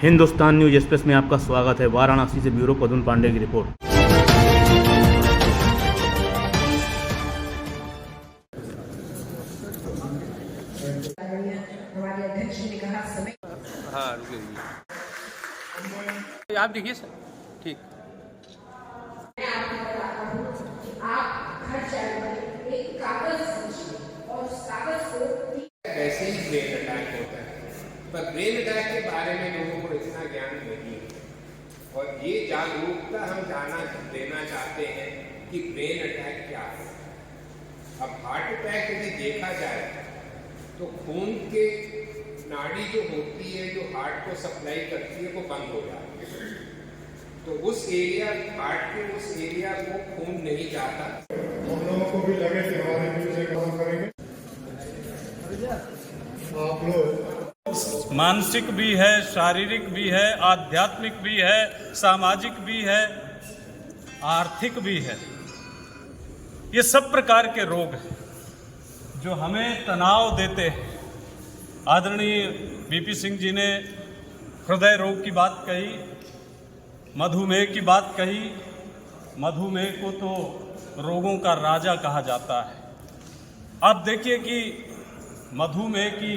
Hindustan news express में आपका स्वागत है। वाराणसी से ब्यूरो पदुन पांडे की रिपोर्ट। हमारे अध्यक्ष ने कहा समय। हाँ रुकेगी। आप देखिए सर। ठीक। आप हर जगह एक कागज समझिए और उस कागज को ऐसे ही ब्रेन अटैक होता है, पर ब्रेन अटैक के बारे में लोगों को इतना ज्ञान नहीं है और ये जागरूकता हम देना चाहते हैं कि ब्रेन अटैक क्या है। अब हार्ट अटैक यदि देखा जाए तो खून के नाड़ी जो होती है, जो हार्ट को सप्लाई करती है, वो बंद हो जाती है। तो उस एरिया, हार्ट के उस एरिया को खून नहीं जाता। हम लोगों को भी लगे कि हमारे न्यूज़ काम करेंगे। आप लोग मानसिक भी है, शारीरिक भी है, आध्यात्मिक भी है, सामाजिक भी है, आर्थिक भी है। ये सब प्रकार के रोग हैं जो हमें तनाव देते हैं। आदरणीय बीपी सिंह जी ने हृदय रोग की बात कही, मधुमेह की बात कही। मधुमेह को तो रोगों का राजा कहा जाता है। आप देखिए कि मधुमेह की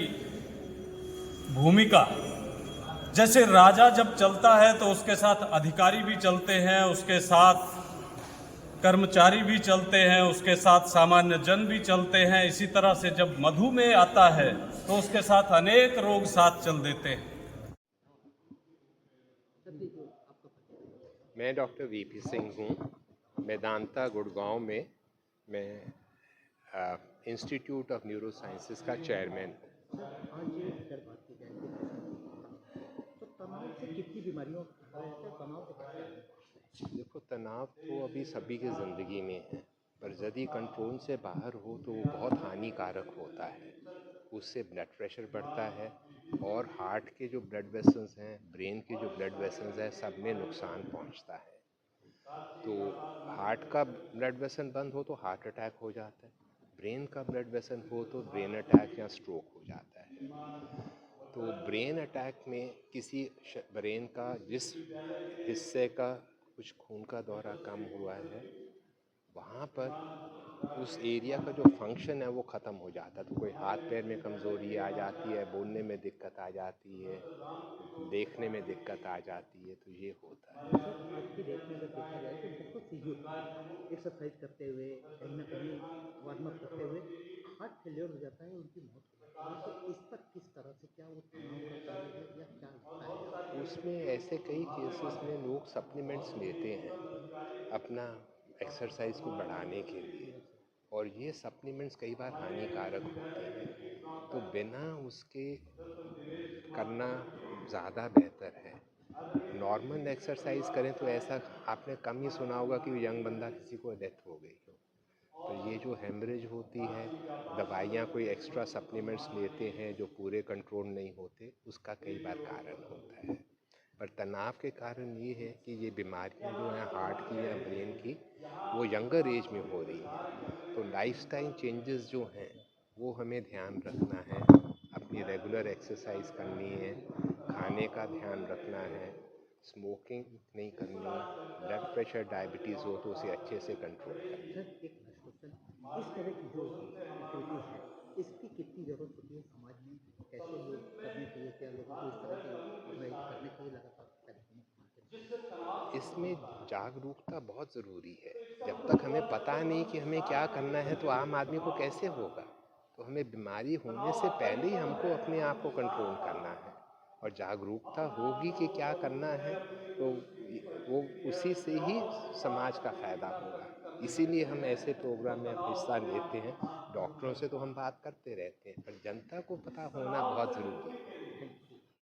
भूमिका, जैसे राजा जब चलता है तो उसके साथ अधिकारी भी चलते हैं, उसके साथ कर्मचारी भी चलते हैं, उसके साथ सामान्य जन भी चलते हैं। इसी तरह से जब मधुमेह आता है तो उसके साथ अनेक रोग साथ चल देते हैं। मैं डॉक्टर वीपी सिंह हूँ। मेदांता गुड़गांव में मैं इंस्टीट्यूट ऑफ न्यूरो साइंसेस का चेयरमैन हूँ। आज ये अगर बात की जाए तो तनाव से कितनी बीमारियों का खतरा रहता है? तनाव से क्या है? देखो, तनाव तो अभी सभी की ज़िंदगी में है, पर यदि कंट्रोल से बाहर हो तो वो बहुत हानिकारक होता है। उससे ब्लड प्रेशर बढ़ता है और हार्ट के जो ब्लड वेसल्स हैं, ब्रेन के जो ब्लड वेसल्स हैं, सब में नुकसान पहुंचता है। तो हार्ट का ब्लड वेसल बंद हो तो हार्ट अटैक हो जाता है, ब्रेन का ब्लड वेसल हो तो ब्रेन अटैक या स्ट्रोक हो जाता है। तो ब्रेन अटैक में किसी ब्रेन का जिस हिस्से का कुछ खून का दौरा कम हुआ है, वहाँ पर उस एरिया का जो फंक्शन है वो ख़त्म हो जाता है। तो कोई हाथ पैर में कमज़ोरी आ जाती है, बोलने में दिक्कत आ जाती है, देखने में दिक्कत आ जाती है, तो ये होता है। सर, आज की डेट में अगर देखा जाए तो बहुत सी यूथ एक्सरसाइज करते हुए, कहीं ना कहीं वार्म अप करते हुए हार्ट फेलियर हो जाता है, उनकी मौत हो जाती है। तो इस पर किस तरह से, क्या वो तनाव का कारण है या क्या लगता है? उसमें ऐसे कई केसेस में लोग सप्लीमेंट्स लेते हैं अपना एक्सरसाइज को बढ़ाने के लिए, और ये सप्लीमेंट्स कई बार हानिकारक होते हैं। तो बिना उसके करना ज़्यादा बेहतर है। नॉर्मल एक्सरसाइज करें तो ऐसा आपने कम ही सुना होगा कि यंग बंदा किसी को डेथ हो गई हो। तो ये जो हेमरेज होती है, दवाइयाँ कोई एक्स्ट्रा सप्लीमेंट्स लेते हैं जो पूरे कंट्रोल नहीं होते, उसका कई बार कारण होता है। पर तनाव के कारण ये है कि ये बीमारियाँ जो हैं हार्ट की या ब्रेन की, वो यंगर एज में हो रही हैं। तो लाइफस्टाइल चेंजेस जो हैं वो हमें ध्यान रखना है, अपनी रेगुलर एक्सरसाइज करनी है, खाने का ध्यान रखना है, स्मोकिंग नहीं करनी, ब्लड प्रेशर डायबिटीज़ हो तो उसे अच्छे से कंट्रोल करना। सर, एक लास्ट क्वेश्चन, इस तरह की जो एक्टिविटीज़ है इसकी कितनी ज़रूरत होती है समाज में? कैसे लोग करने चाहिए? क्या लोगों को इस तरह के ऑर्गेनाइज करने चाहिए लगातार कार्यक्रमों के माध्यम से? इसमें जागरूकता बहुत ज़रूरी है। जब तक हमें पता नहीं कि हमें क्या करना है तो आम आदमी को कैसे होगा। तो हमें बीमारी होने से पहले ही हमको अपने आप को कंट्रोल करना है, और जागरूकता होगी कि क्या करना है तो वो उसी से ही समाज का फ़ायदा होगा। इसीलिए हम ऐसे प्रोग्राम में हिस्सा लेते हैं। डॉक्टरों से तो हम बात करते रहते हैं, पर जनता को पता होना बहुत ज़रूरी है।